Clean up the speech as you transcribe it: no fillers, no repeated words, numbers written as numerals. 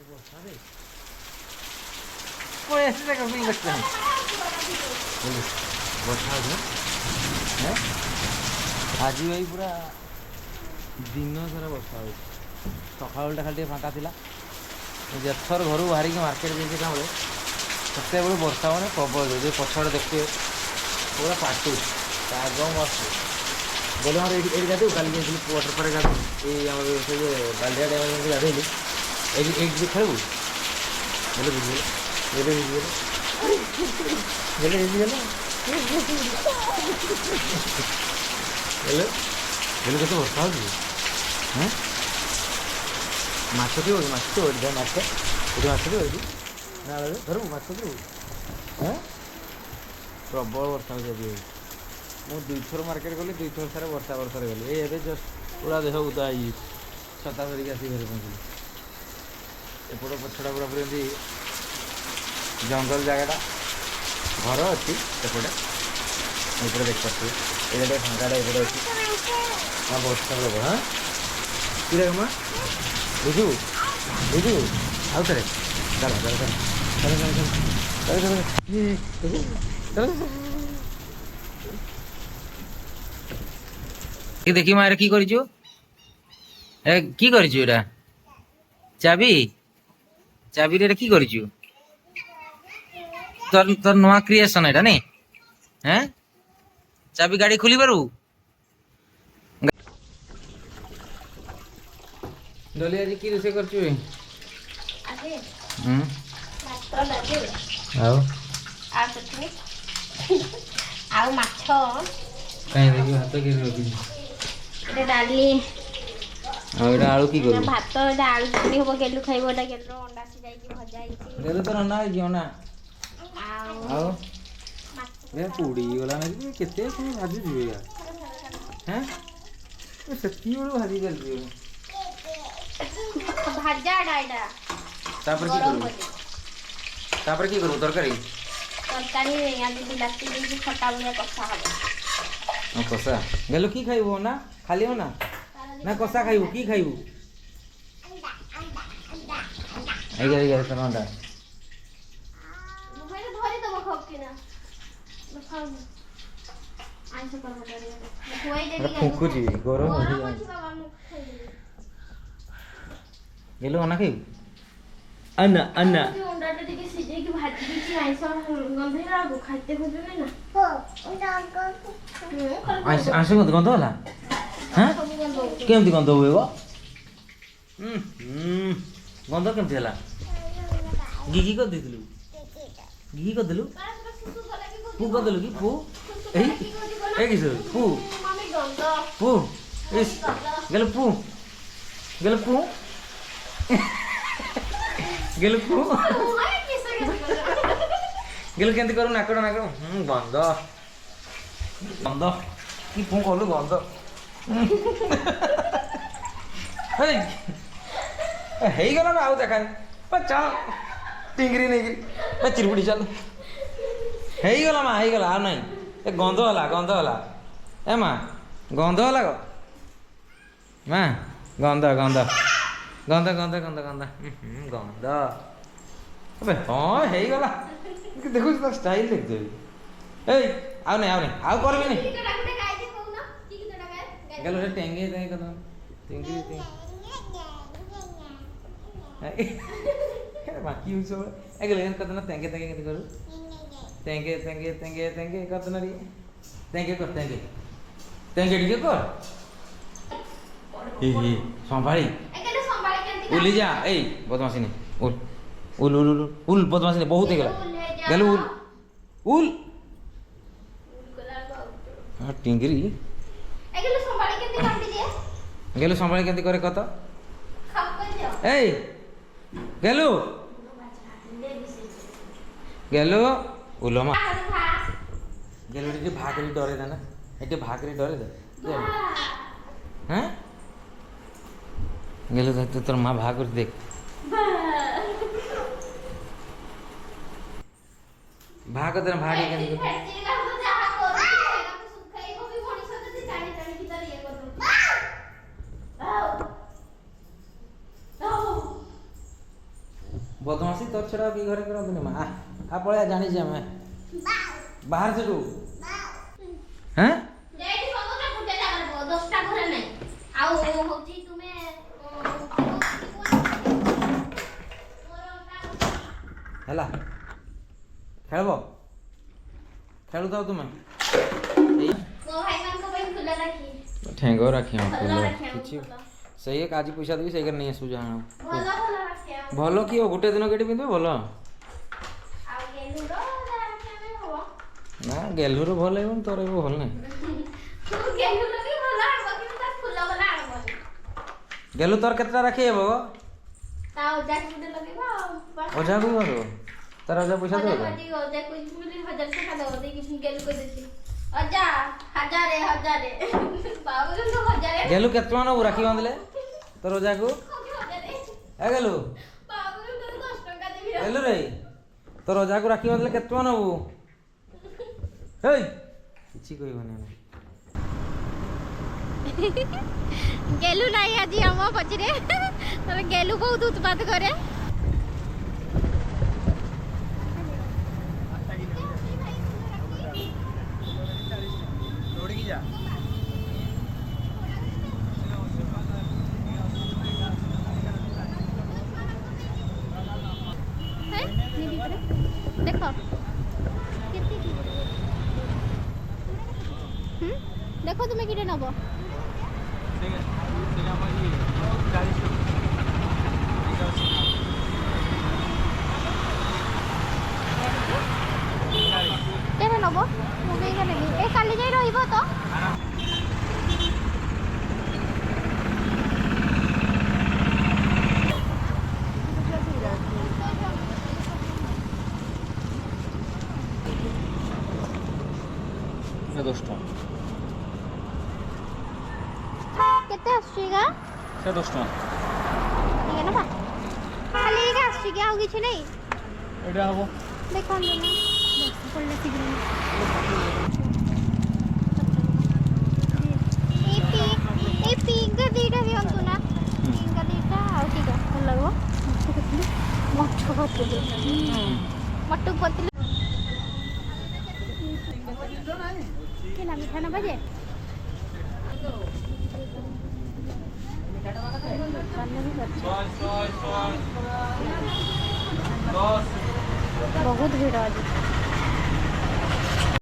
ବର୍ଷାରେ ପଳେଇ ଆସିଛି ତାକୁ ପାଇଁ ବର୍ଷା ହଉଛି ଆଜି ଭାଇ ପୁରା ଦିନ ସାରା ବର୍ଷା ହଉଛି। ସକାଳଟା ଖାଲି ଟିକେ ଫାଙ୍କା ଥିଲା। ଯେଥର ଘରୁ ବାହାରିକି ମାର୍କେଟ ଯାଇକି କାମରେ ସେତେବେଳେ ବର୍ଷା ମାନେ ପ୍ରବଳ ଯେଉଁ ପଛଆଡ଼େ ଦେଖିବେ ପୁରା ପାଟୁ ଆଗ ମସ୍ତ ଗଲେ ଆମର ଏଇଠି ଗାଧେଇବୁ। କାଲି ଯାଇଥିଲି ୱାଟର ପାର୍କ ଗାଧେଇ ଏଇ ଆମର ସେ ଯେ ବାଲିଆ ଡ୍ୟାମ୍ ଯେମିତି ଗାଧେଇଲି ଏଇଠି ଖେଳିବୁ ହେଲେ ବୁଝିଗଲେ ହେଲେ ବୁଝିଗଲେ ହେଲେ ବୁଝିଗଲେ ହେଲେ ହେଲେ କେତେ ବର୍ଷା ହେଉଛି ହଁ ମାଛ ଥିବ କି ମାଛ ଥିବ ଏଠି ମାଛ ଏଠି ମାଛ ଥିବ ଏଠି ନାଳରେ ଧରିବୁ ମାଛ ଥିବୁ ହଁ ପ୍ରବଳ ବର୍ଷା ହେଉଛି ଆଜି। ମୁଁ ଦୁଇଥର ମାର୍କେଟ ଗଲି ଦୁଇଥର ସାରା ବର୍ଷାରେ ଗଲି ଏଇ ଏବେ ଜଷ୍ଟ ପୁରା ଦେହ ଉଦା ହେଇଯାଇଛି। ଛତା ଧରିକି ଆସିକି ଘରେ ପହଞ୍ଚିଲି। ଏପଟ ପଛଟା ପୁରା ପୁରା ଏମିତି ଜଙ୍ଗଲ ଜାଗାଟା ଘର ଅଛି ସେପଟେ ଏପଟେ ଦେଖିପାରୁଥିବେ ଏଇଟା ଟିକେ ଫାଙ୍କାଟା ଏପଟେ ଅଛି। ହଁ ବର୍ଷା ପ୍ରବଳ ହଁ କିରେ ମା ବୁଝିବୁ ବୁଝିବୁ ଆଉ ଥରେ ଚାଲ ଚାଲ ଚାଲ ଚାଲ ଚାଲ ଚାଲ ଚାଲ দেখি মা এটা কি করেছো এ কি করেছো এটা চাবি চাবির এটা কি করেছো তোর তোর নয়া ক্রিয়েশন এটা নে হ্যাঁ চাবি গাড়ি খুলি পারু ডলি আজ কি রোষেই করছু ଆଜି হুম ଭାତ ଡାଲି ଆଉ ଆଉ ଚଟଣି ଆଉ ମାଛ କାଇଁ ଦେଖି ଭାତ କି ରଖିଛି ଏଟା ଡାଲି ଆଉ ଏଟା ଆଳୁ କି ଏଟା କରିବୁ ଭାତ ଏଟା ଆଳୁ ଚଟଣି ହବ ଗେଲୁ ଖାଇବ ଏଟା ଗେଲୁର ଅଣ୍ଡା ସିଝାଇକି ଭଜା ହେଇଛି ଗେଲୁ ତ ରନ୍ଧା ହେଇଛି ଅନା ଆଉ ଆଉ ମାଛ ଏ ପୋଡ଼ି ଗଲା ନାକି କେତେ ସମୟ ଭାଜୁଛୁ ଏଇଆ ହେଁ ସେତିକି ବେଳୁ ଭାଜି ଚାଲିଛି ଭାଜାଟା ଏଇଟା ତାପରେ କି ଗରମ କରିବୁ କରି ତାପରେ কি করবো তরকারি ତରକାରୀ ଆଜି ବିଲାତି ଦେଇକି ଖଟା ଭଳିଆ କଷା ହବ কষা গেল কি খাইব না খালি না না কষা খাইব কি খাইব এই গাড়ি গাড়ি তোর অন্ডা ଧରିଦବ ଖପକିନା ଖାଉନି ଆଇଁଷ ତରକାରୀ ଖୁଆଇ ଦେବି ফুকুছি গরম হয়ে ଗରମ যায় ଅଛି ବାବା ମୁଁ ଖାଇଦେବି গেল অনা খাইব আন্না আন্না ଅଣ୍ଡାଟା ଟିକେ ସିଝେଇକି ଭାଜି ଦେଇଛି ଆଇଁଷ ଗନ୍ଧେଇଲା ବେଳକୁ ଖାଇତେ ଖୋଜୁନି ନା আইଁଷ গন্ধ ହେଲା হ্যাঁ ସବୁ ଗନ୍ଧ ହଉଛି କେମିତି ଗନ୍ଧ ହୁଏ ଗୋ ଗନ୍ଧ କେମିତି ହେଲା ଗିଗି କରିଦେଇଥିଲୁ ଗିଗି କରିଦେଲୁ ପୁ କରିଦେଲୁ କି ପୁ ଏଇ এই কিছু পু ମାମି ଗନ୍ଧ পু ইস গেল পু গেল পু গেল পু গেল কেମିତି କରୁ ନାକଡ଼ ନାକଡ଼ ଗନ୍ଧ ଗନ୍ଧ କି ପୁ କଲୁ ଗନ୍ଧ ହେଇଗଲା ନା ଆଉ ଦେଖାନି ଚାଲ ଟିଙ୍ଗିରି ନେଇକିରି ଚିରୁପୁଡ଼ି ଚାଲ ହେଇଗଲା ମା ହେଇଗଲା ଆଉ ନାହିଁ ଏ ଗନ୍ଧ ହେଲା ଏ ମା ଗନ୍ଧ ହେଲା ଗୋ ମା ଗନ୍ଧ ଗନ୍ଧ ଗନ୍ଧ ଗନ୍ଧ ଗନ୍ଧ ଗନ୍ଧ ଗନ୍ଧ ଏବେ ହଁ ହେଇଗଲା ଦେଖୁଛୁ ତ ଷ୍ଟାଇଲ ଦେଖିଦେବି ଏଇ ଆଉ ନାହିଁ ଆଉ କରିବିନି ଗେଲ ସେ ଟେଙ୍ଗି ଟେଙ୍ଗି କଥା ଟେଙ୍ଗି ବାକି ହଉଛି ସବୁବେଳେ ଏ ଗେଲ କଥା ନା ତେଙ୍ଗେ ତେଙ୍ଗେ କେମିତି କରୁ ତେଙ୍ଗେ ତେଙ୍ଗେ ତେଙ୍ଗେ ତେଙ୍ଗେ କରିଦେନା ଟିକେ ତେଙ୍ଗେ କର ତେଙ୍ଗେ ତେଙ୍ଗେ ଟିକେ କର ସମ୍ଭାଳି উলি যা এই বদমাসিনী উল উল উল উল উল বদমাসিনী বহুত ହେଇଗଲା গেল উল উল হ্যাঁ টিঙ্গিরি গেলু সম্ভাଳି କେମିତି କରେ କତ এই গেলু গেলু উলমা গেলু ଟିକେ ଭାଗରେ ଡରେ ଦେ ନା ଏଠି ଭାଗରେ ଡରେ ଦେ হ্যাঁ গেলু তোর মা ভাগ করে দেখ ভাগ করে ভাগ কেন बदमाशी तोर छड़ा की घरे करत नहीं मां आ पळा जानी जे मैं बाहर से तू हैं ଯାଇକି ସବୁଟା ଗୋଟେ ଜାଗାରେ ପକ 10ଟା ଘରେ ନାହିଁ ଆଉ ହଉଛି ତୁମେ ହେଲା ଖେଳବ ଖେଳୁଥାଉ ତୁମେ ଏଇ ମୋ ଭାଇମାନଙ୍କ ପାଇଁ ଫୁଲ ରାଖି ठेंगो रखी हम ଭଲ फूल ରାଖି କିଛି ଭଲ सही है काजी पैसा देबी सही कर नहीं आसु जाण ଭଲ ରାଖି ଆଉ भलो कि गोटे दिन केटी पिंदे भलो ଗେଲୁର ରାଖି ଆମେ ହବ ना गेलुर भल है तोर एबो भल नहीं ଗେଲୁର ବି ଭଲ ଆଣବ କିନ୍ତୁ ତା ଫୁଲ ଭଲ ଆଣବନି गेलु तोर केतरा रखी हेबो ତା ଅଜା ଗୋଟେ ଲଗେଇବା ଆଉ ओझा को मारो तार ओझा पैसा ଅଜା देबो ପାଟି ଅଜା କହୁଛି ବୋଲି 1000 ଟଙ୍କା ଦବ ଦେଇକି ଗେଲୁ କହିଦେছি ଅଜା ହଜାରେ ବାବୁରୁ ତ ହଜାରେ गेलु केतना न राखी बांधले तोर ओझा को ହଜାରେ ए गेलु ବାବୁରୁ ତ 10 ଟଙ୍କା ଦେବି गेलु रे तोर ओझा को राखी बांधले केतना नबु हेई किछि कहबनी गेलु नहीं आज हम पचरे तबे गेलु बहुत उत्पात करे देखो देखो तुम्हें किटे नब केबे नब मुझे ए काली जाई रहिबो तो दोस्तों केते आछीगा से दोस्तों ठीक है ना बा खाली एका आछी के आउ किछ नहीं एटा हबो देखो ना पड़ले शीघ्र ए पिंक दीटा भी अंतु ना पिंक दीटा आउ ठीक है भल लगो मट्टू पतलू मट्टू पतलू केला मिठा ना बजे बहुत भीड़ आज